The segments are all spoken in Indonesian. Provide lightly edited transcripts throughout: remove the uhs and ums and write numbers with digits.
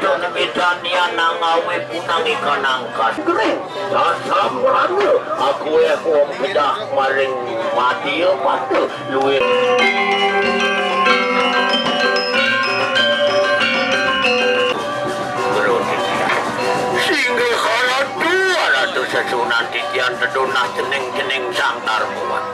Sulung Midania nangawe punang ikan angkat Gering sasamurane aku pedah maring mati patu luwih Singgih kala dua ratu sesunan titian tedunah jening-jening sang tarmuan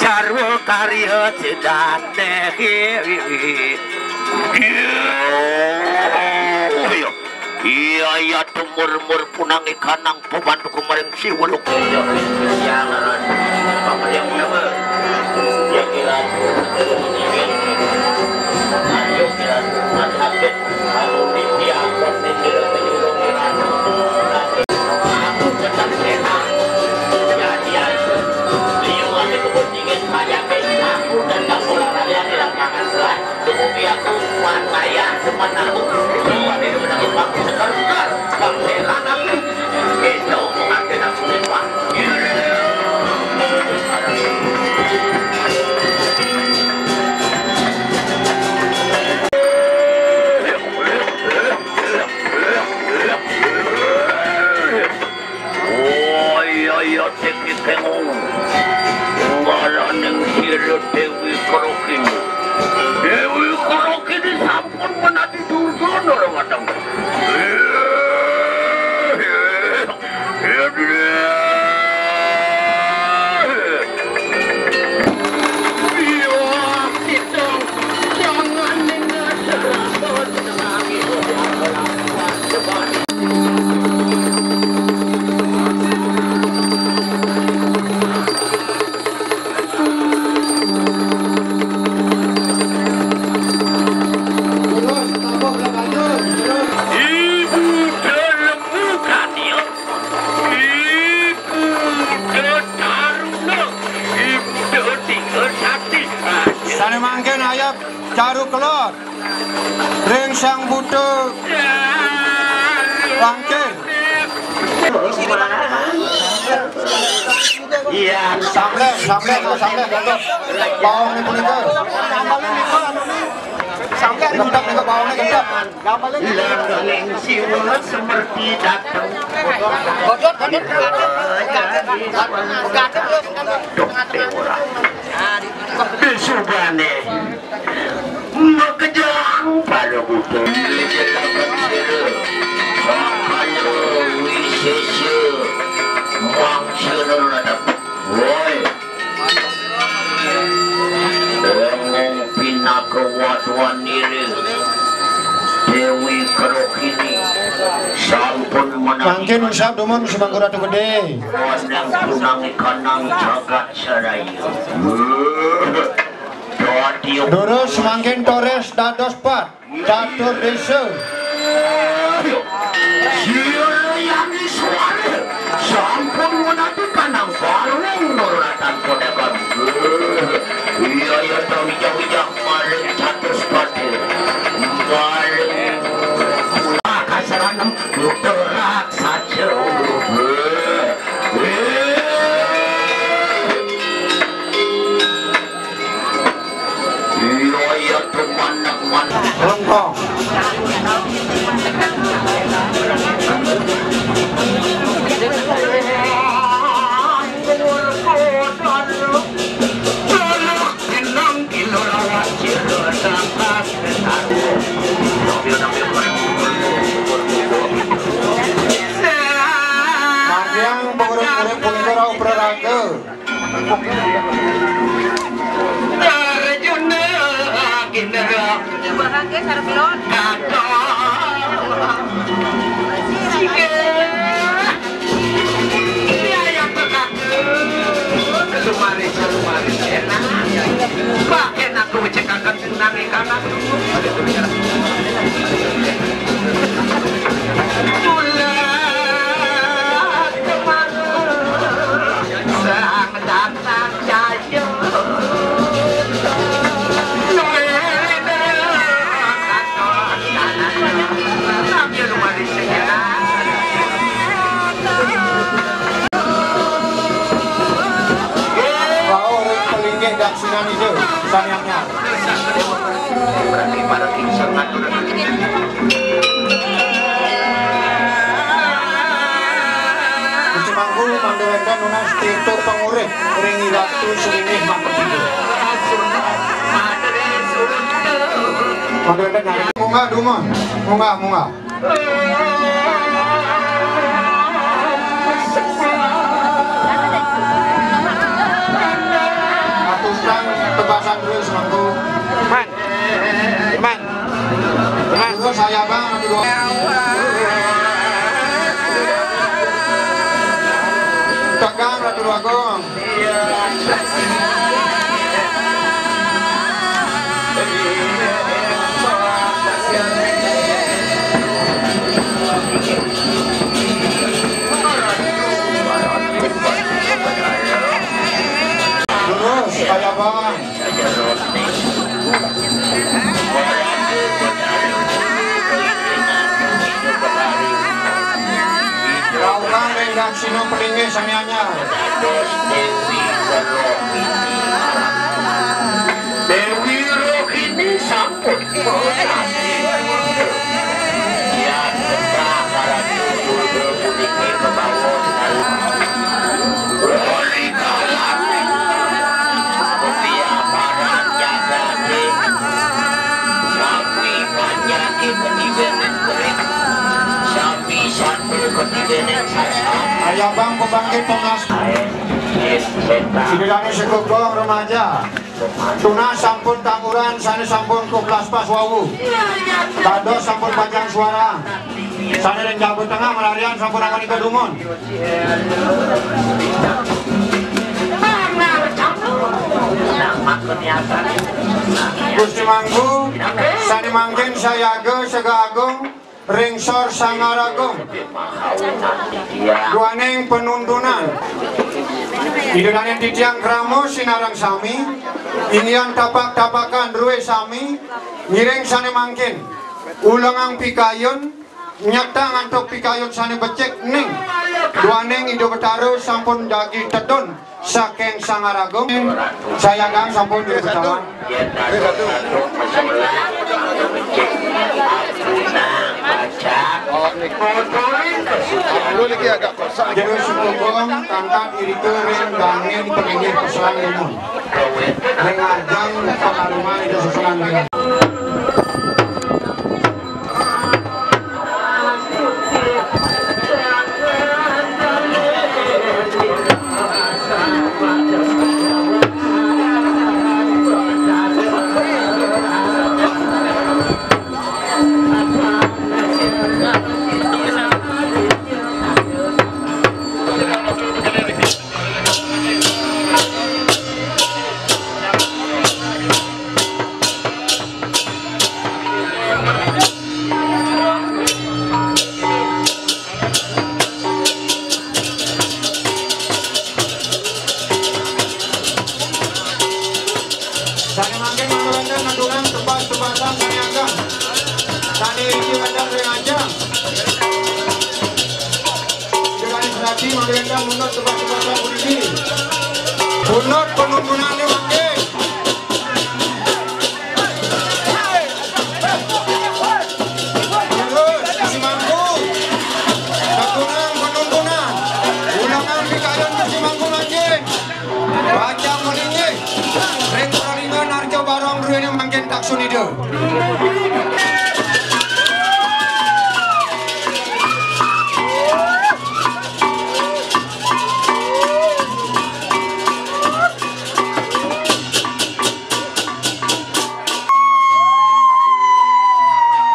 sarwa karya sedane iya iya tumur-mur punang ikanang pemandu kemarin si wuluk yang apa yang apa yang kira ayo kira masakit kalau dibiarkan di sini menyuruh aku tetap sehat aku dan kamu kalian di lapangan selat tetapi aku saya teman aku semua di dalam waktu sekarang bangselan aku itu mengakhiri aku semua oh iya iya teknik tengok Maraneng sira Dewi Korokini. Dewi Korokini sampun menati durjana wadang. Ring sang butuh Bangkit Iya, sampai bawang nih punika sampai gendap nih ke bawangnya gendap Lenggeleng siwet seperti datang Besubane Makejang pada butuh Jelakan sira Makanya wisesya Mangsira nadap Woi Engong pinakawaduan diri Dewi Kerokini Sampun Mangkin usap dumun semanggur ratu gede Wadang tunang kanang jagat saraya Durus mangkin Torres dados pat catur desa Siapa yang disuara Sampun menanti kanang barung Nuratan kodekan Iya ya tau wijak-wijak maling catus pati Maling Kasaranam Terak saja Iya ya teman-teman Lengkong Magiang pengurus-pengurus punika rau beraraga dan sinan itu sayangnya Gusti Mangku mandeweken nunas titu pengurip ringi waktu seringih mangketiga mandeweken nyari munggah dumon munggah tebasan dulu semangku man dulu saya bang nanti dua tegang ratu dua gong terus saya bang Raukan renggang sino pelinggi samianya Dewi Rohini sampun Ya sebakaran tutur berpuniki kebawah Oli kalami Kopia barang jagati Sapi panjaki ketibenin kulit Sapi satu ketibenin sasam ayah bang pembangkit pengas sidilani sekugong remaja tuna sampun tanguran sana sampun kuplas pas wawu dados sampun panjang suara sana dan jabu tengah melarian sampun angani kedumon Gusti Mangku sani mangkin sayaga segagung ringsor sangaragung duaning penuntunan Idunannya titiang kramo sinarang sami inian tapak-tapakan ruwe sami ngiring sane mangkin ulangang pikayon nyata ngantuk pikayon sane becek ning duaneng ido betaro sampun dagi tedon saking Sangaragung sayangan sampun di betawa lagi agak kosak. jadi sebelum tangkap diri kering dange di pinggir keselang ini mengajang pengaruman itu seselang ini. Sani mangke mandolan nandulan tebas-tebasan sani agam. Sani iki mandang rengajang. Dengan selagi mandolan munut tebas-tebasan budi. Munut penuntunannya mangke. Terus si mangku. Takunang penuntunan. Ulangan pikayon si mangku mangke. Baca melingi. Reng pralingan harga barang ruin yang makin taksun itu.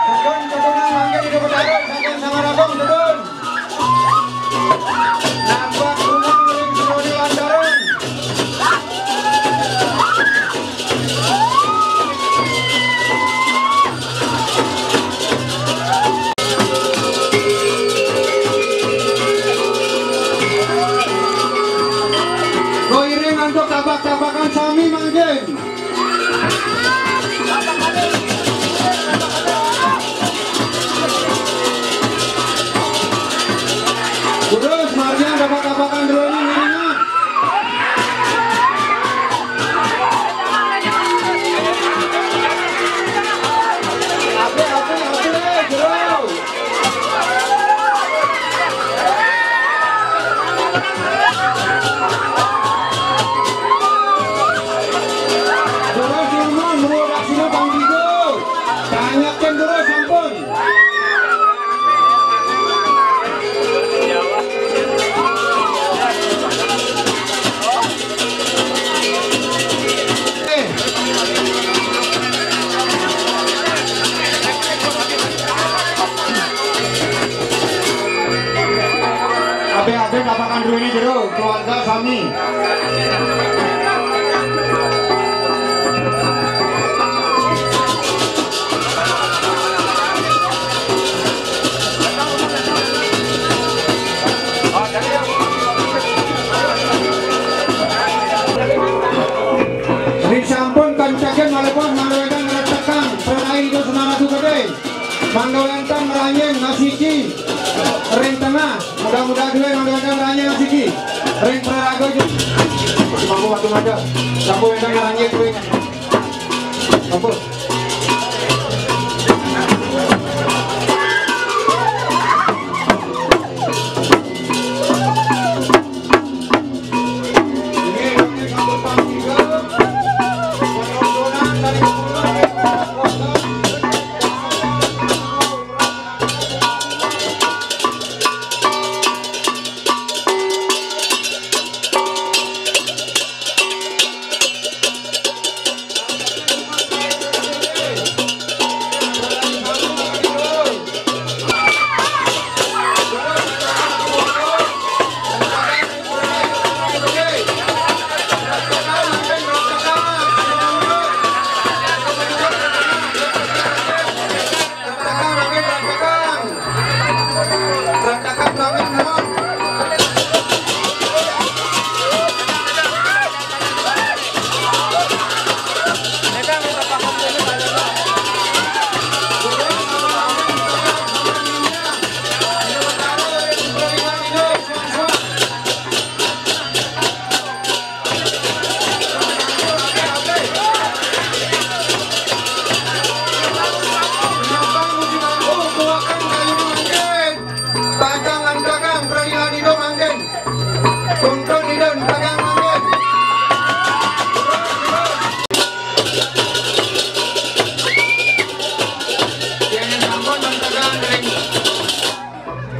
Kedun makin itu bertaruh saking Sangaragung kedun. Nampak rumah ring suruh di lantaran. Koiring untuk tabak-tabakan sami manggen. Terus marnya tabak-tabakan dulu ini miringan. Ape, jauh. Terus Irman, mau daksina Bang Digo. Tanyakan terus sampun. Abe tapakan dulu ini jero keluarga kami. Disampun kancakan walaupun mandolentan ngeretakan perai itu senara tu gede. Mandolentan meranyeng ngasiki. Ring tengah, mudah-mudahan dulu mandolentan meranyeng ngasiki. Ring perarago itu. Mampu waktu ada. Sampo entar meranyeng ring. Mampu.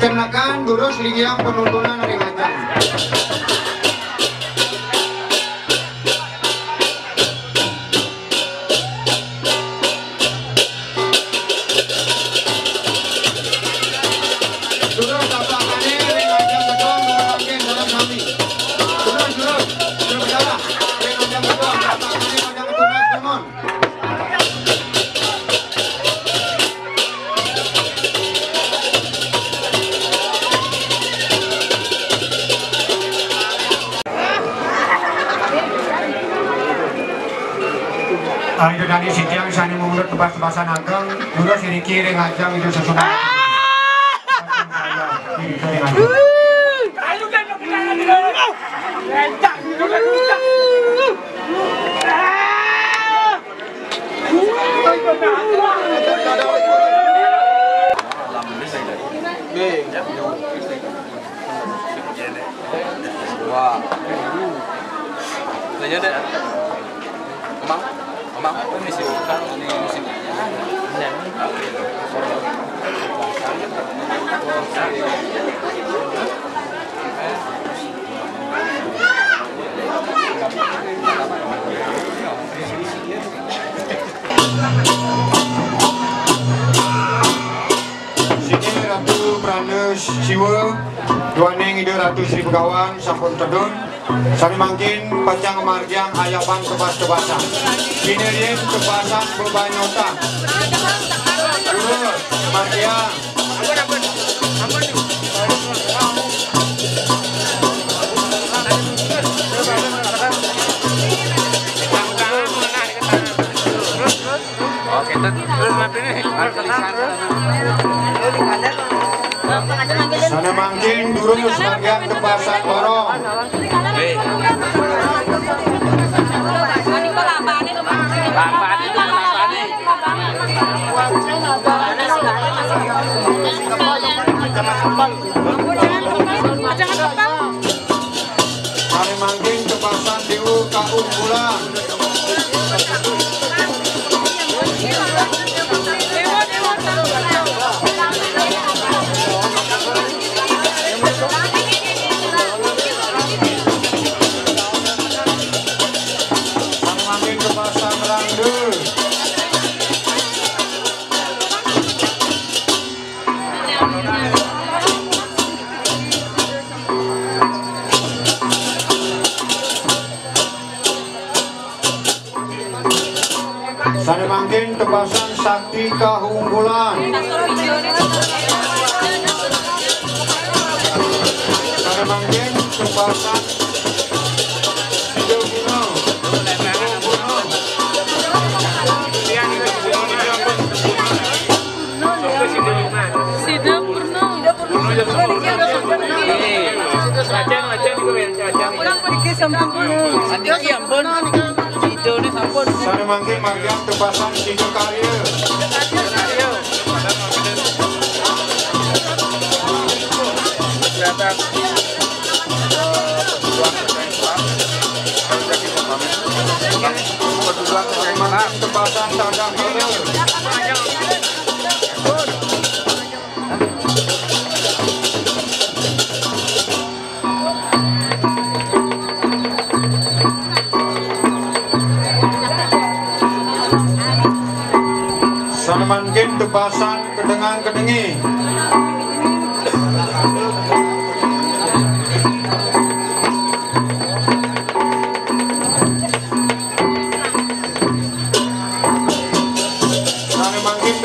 dikenakan durus liang penuntunan ring ajang. Durus tapakannya ring ajang beton memakai dalam kami. Durus berbicara ring ajang beton tapakannya ajang tunas demon. Itu dari sitiang sani mundur tebas-tebasan ageng dulu siriki ring ajang itu sesudah Wah. Nanya deh. Emang ini sih kan ini sih. Sini Ratu Pranus Siwa Duaneng ide Ratu Sri Begawan sampun tedun sami mangkin panjang marjang ayapan tebas-tebasan sini rin tebasan bebanyota durus marjang Oke, terus nanti nih sana mangkin durus marjang tebasan borong sana mangkin tebasan diu kaunggulan sana mangkin tebasan sakti kahunggulan sana mangkin tebasan sana mangkin marjang tebasan Sido Karya tebasan Tandang Karya sana mangkin tebasan kedengan kedengi sana mangkin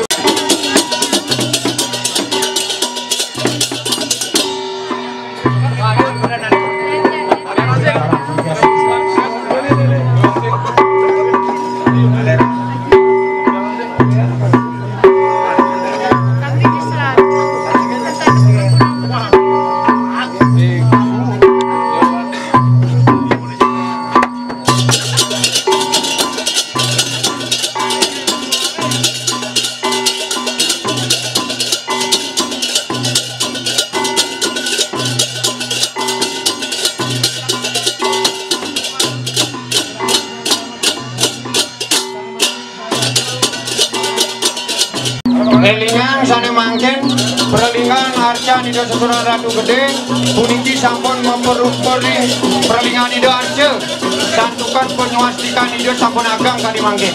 mangken perlingan arca Nido Sesunan Ratu Gede puniki sampun memperupuri perlingan Nido arca santukan penyuastikan Nido sampun agang kali mangken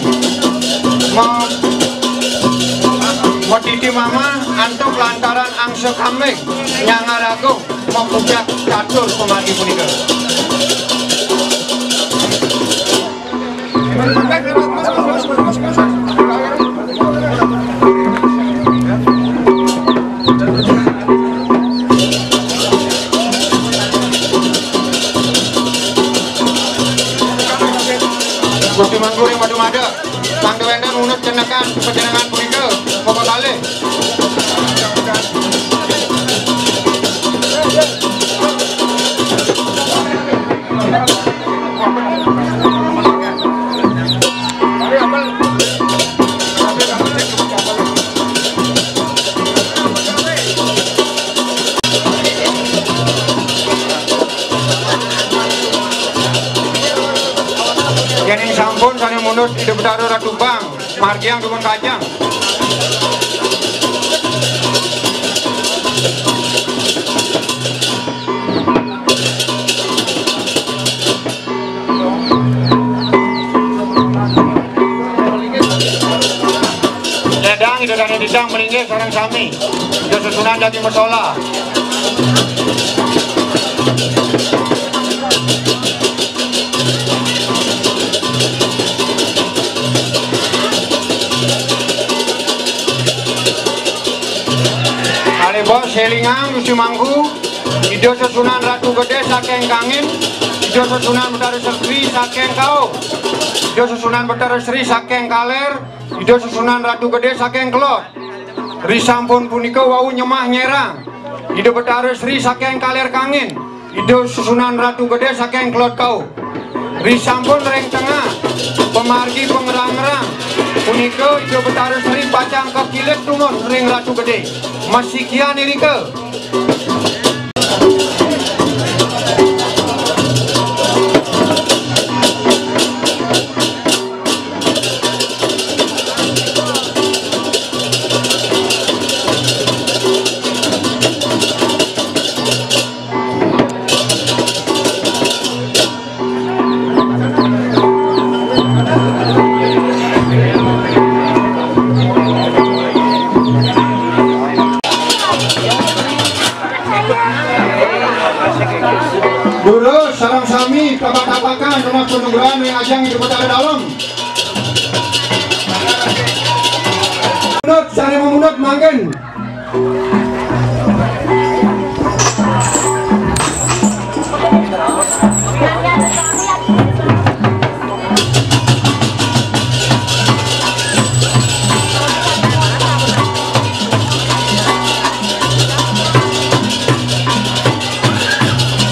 Watiti mama antuk lantaran angsa kambing nyangaragung mempunyai catur pemargi punika. Gusti Mangguri madu mada, Mang Dewenden unut cenekan penjenengan punika, pokok kali. Yang sampun sana mundur di Betara Ratu Bang, margiang dukun kajang. Ledang itu dan didang melinggih sareng sami, itu susunan daging musola. Bos selingang Gusti Mangku Ido Sesunan Ratu Gede saking Kangin Ido Sesunan Betara Sri saking Kau Ido Sesunan Betara Sri saking Kaler Ido Sesunan Ratu Gede saking Kelot risampun punika wau nyemah nyerang Ido Betara Sri saking Kaler Kangin Ido Sesunan Ratu Gede saking Kelot Kau risampun ring tengah pemargi pengerang-erang punika Ido Betara Sri pacang kekilet tumun ring Ratu Gede masih kian irike Dulu sarang sami tabak-tabakan rumah penungguan yang ajang hidup Betara dalam. Munut sari memunut manggen.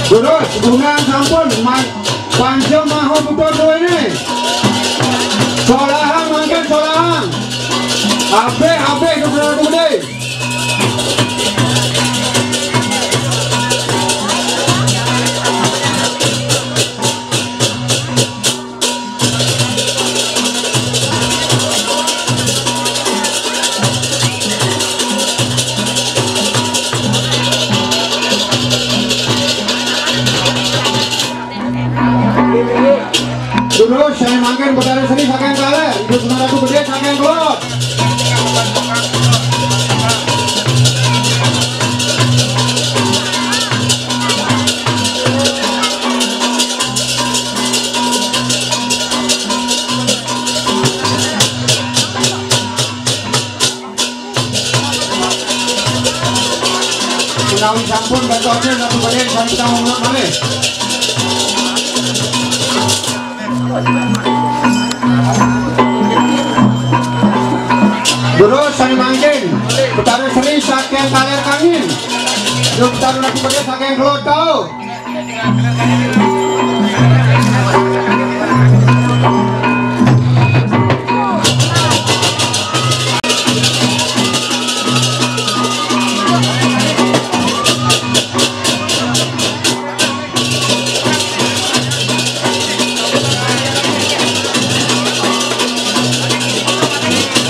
Terus bunga sampun panjo maho puto ini solahang mangken solahang abe itu benar gede dulu saya mangken Betara Sri saking Kaler Ido Sesunan Ratu Gede saking Kelot Sunawi sampun bantu aja Ratu Gede sami tamu munut malih dulu sani mangkin Betara Sri saking Kaler Kangin Ido Betara Ratu Gede saking Kelot Kau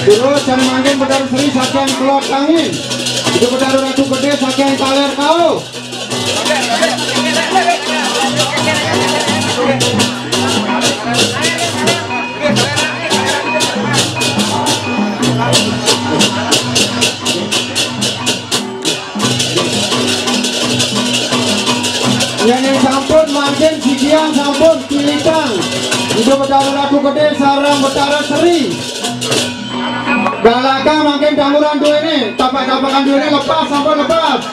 dulu sani mangkin mangkin Betara Seri saking Kelot Kangin. Itu Betara Ratu Gede saking Kaler Kau. Yang sampun mangkin Sidiang sampun Kilitang. Itu Betara Ratu Gede sarang Betara Seri. Galaka mangkin Tanguran dua ini, tapak-tapakan dua ini lepas sampun lepas.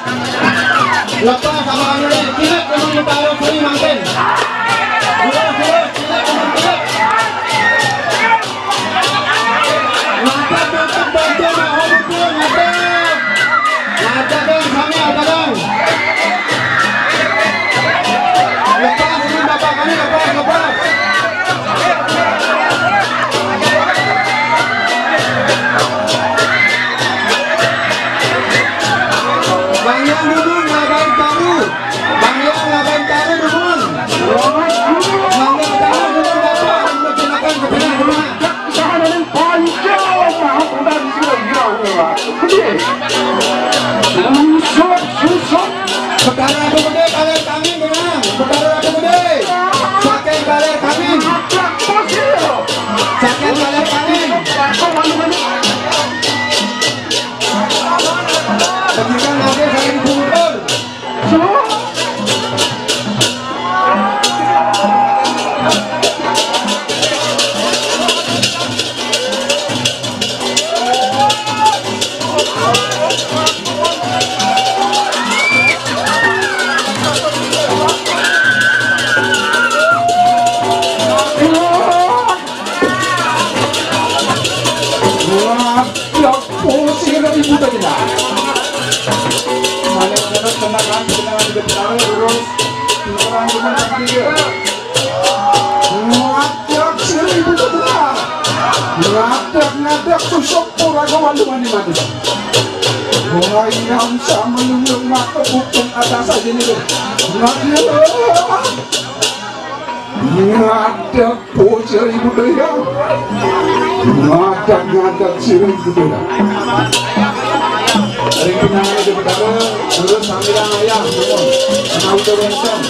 Lepas tapakan dua ini, kilat memang Betara Seri mangkin. Kilat memang kilat. Mantap bantu mahal betul mantap. Mantap dong kami ada dong. Lepas ini tapakan ini lepas. Bang Yang duduk ngabain tamu. Bang Yang ngabain tamu duduk. Bang Yang tamu duduk dapat menggunakan kebenaran. Tahanan panjang mahu dan susah. Betara Ratu Gede Kaler Kangin menang. Betara Ratu Gede saking Kaler Kangin. Saking Kaler Kangin. Ketika nanti saling pukul. Ngadak susuk pura kawan di mana? Mulai yang sama menunggu mata bukan atas aja nih. Ngadak bocor ibu dia. Ngadak sirih ibu dia. Hari ini yang ada Betara terus sambilan ayam, mohon. Mau teruskan.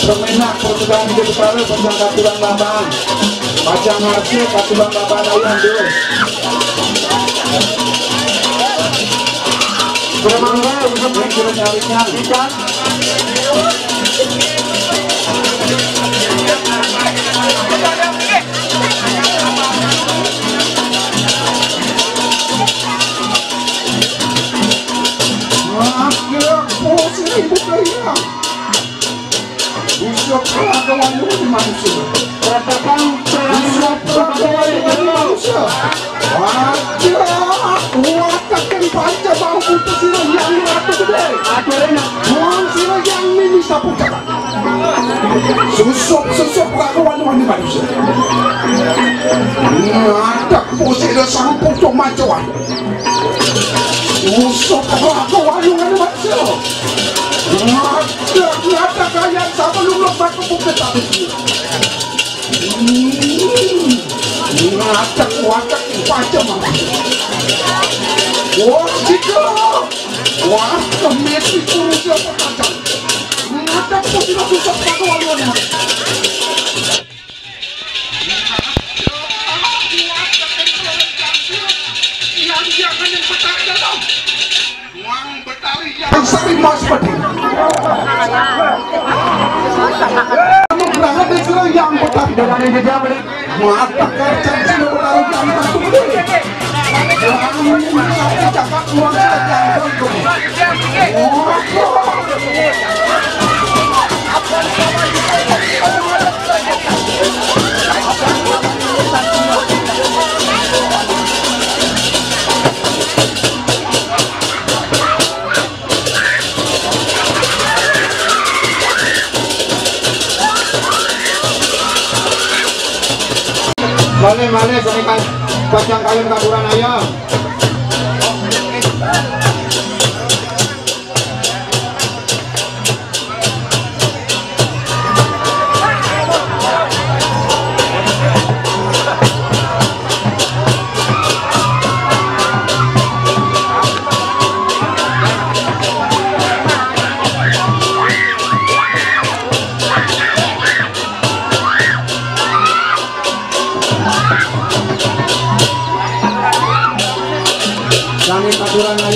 Permenak pertukaran di Betara tentang katuran lapangan. Macam hasil katuran lapangan ayam dulu. Bermangga untuk mengira nyarinya ikan. Akhirnya posisi budaya. Busuk perlakuan di manusia. Katakan busuk perlakuan di manusia. Wakakan panca bau putus siro yang Ratu Gede. Mohon siro yang mimi sapu kata. Susuk perlakuan di manusia. Ada posisi sampung comacuan. Susuk perlakuan di manusia. Ada kaya sama lu lebat kepuk tetapi. Ngacak wacak panca manusia. Wah, jika wah, kemesi kurusnya perkacang. Ngacak pun tidak susah pakai waluan. Yang jangan yang petari dong. Uang betari yang sering mas peti. Berangkat dari yang betari dengan ini dia beli. Mata kerja sini betari yang Ratu Gede. Cakap uang Male senikan bajang kalian kaduran ayam.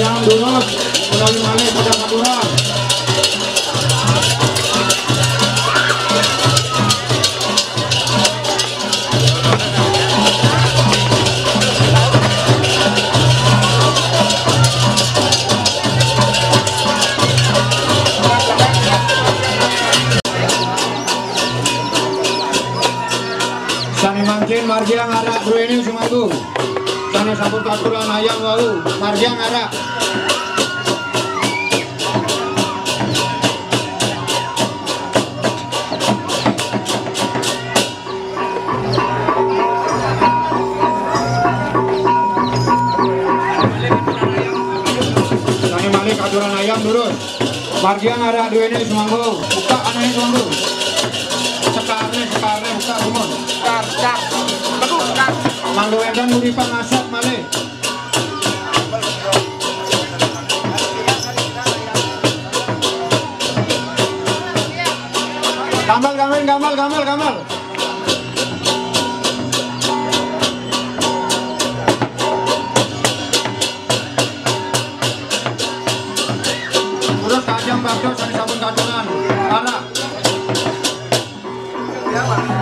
ayam durus menawi malih pada aturan. Sani mangkin margiang arak duweni sumandu. Sani sampun katuran ayam wau margiang arak. Sani malik katuran ayam durus. Margiang arak duweni sumandu. Buka aneh sumandu. Sekarne buka semua. Mang Doedan muripan masak malih. Gamal. Urus kajang bakso sani sabun kacungan. Anak. Gamal.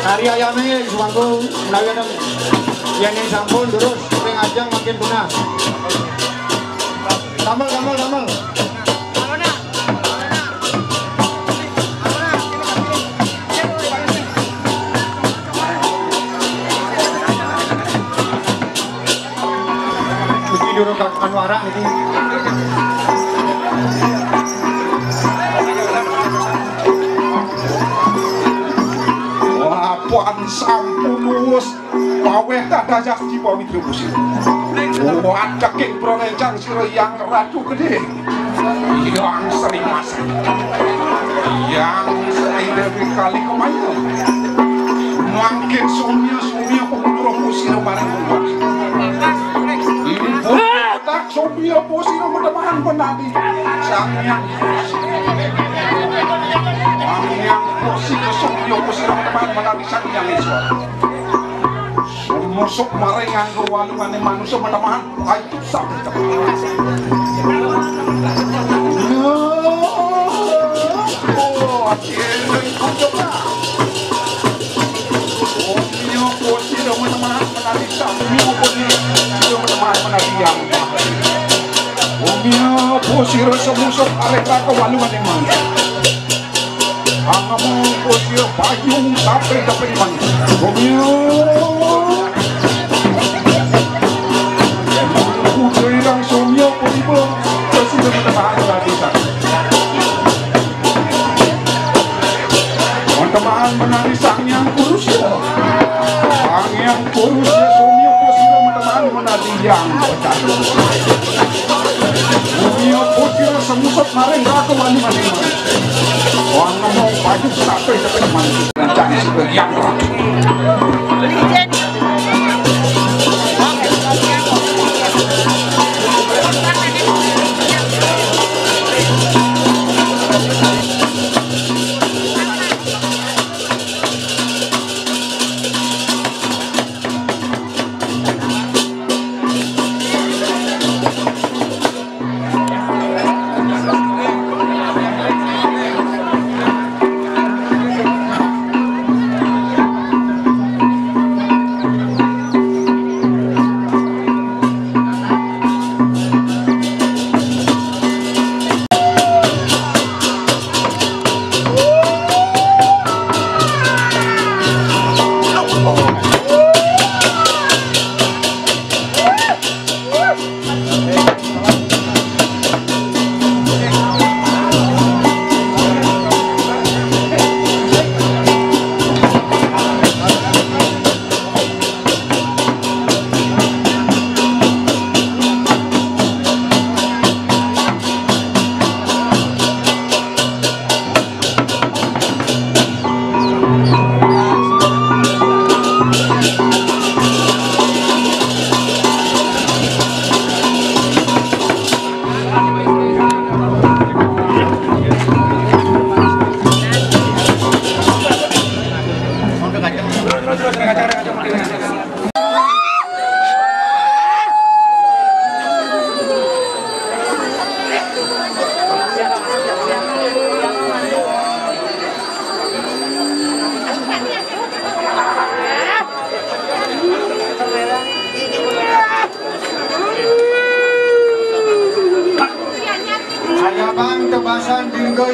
Hari ayamnya suangku menawi ada yang sampun terus sering ajang makin tunas. Gamal. Iki dulu anu arak iki. Puan sampun paweh dadajak jiwa mitra musik. Puan cekik prolecang sira yang ratu gede, yang sering masak, yang sering dari kali kemayu. Mungkin sumia penguruh musik barang buat. Ibu tak sumia musik mudah-mudahan penadi sang yang posisi sumio posisi teman menami sang yang iswar sumusuk marengan walungan manusia menamahan itu sampai akhirnya kucoba sumio posisi menamahan menami sumio posisi menamahan menami yang sumio posisi semusuk areka kewalungan manusia Angamu posir payung sampai dapat di mana? Romeo, putrang Romeo posibel presiden bertahan dari sana. Teman-teman menari sang yang kurus ya, Romeo posibel teman menari yang bocah. Romeo posir semusuk mareng raka mani-mani. Orang ngomong baju sampai ke teman rencana seperti yang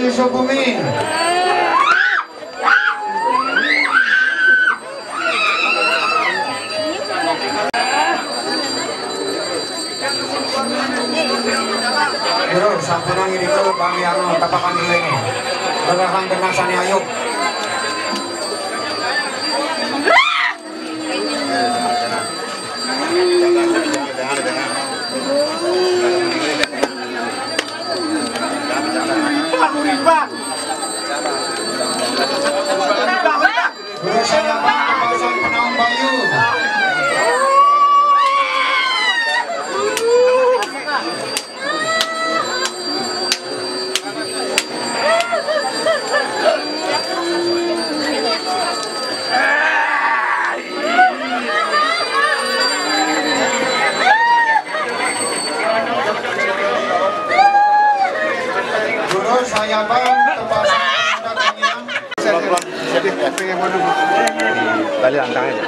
Sukumi. Bro, sampunang ini ke kami yang tapakan dulu ini. Gerakan dengan Sani Ayub. Bro, saya pasang Penaung Bayu. Saya bang terpasang balik antang aja.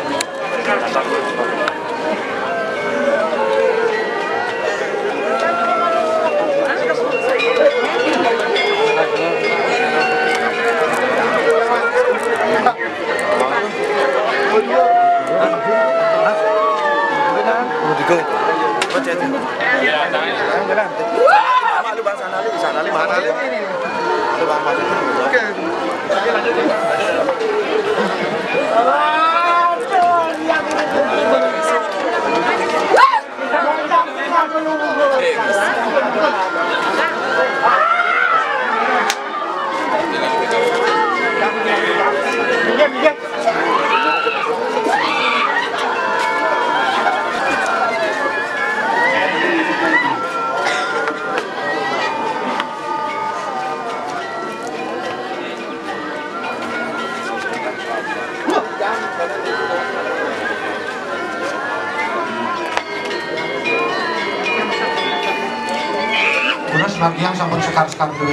Lagian sampun sekar-sekar dulu.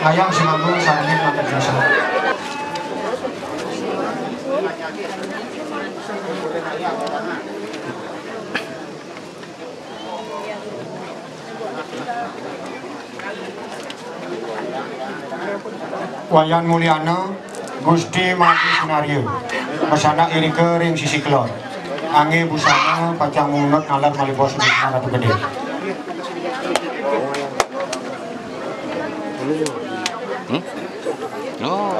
Ayang si manggung sarangnya manggung biasa. Wayan Mulyana Gusti Mati Sunario Masana Irike ring sisi kelor Angge busana pacang munut nalar malibos di Ratu Gede. Oh.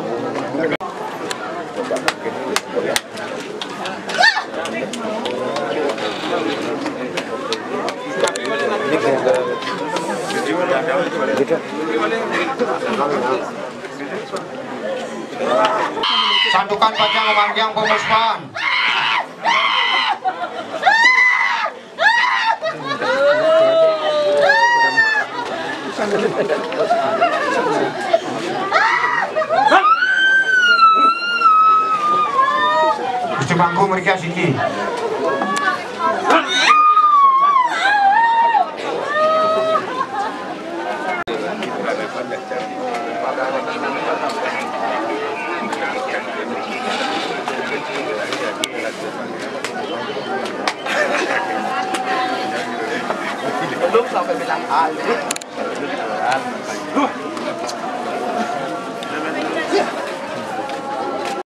Sandukan pajang memanjang pemuspan. Gusti Mangku mereka siki. Belum sampai bilang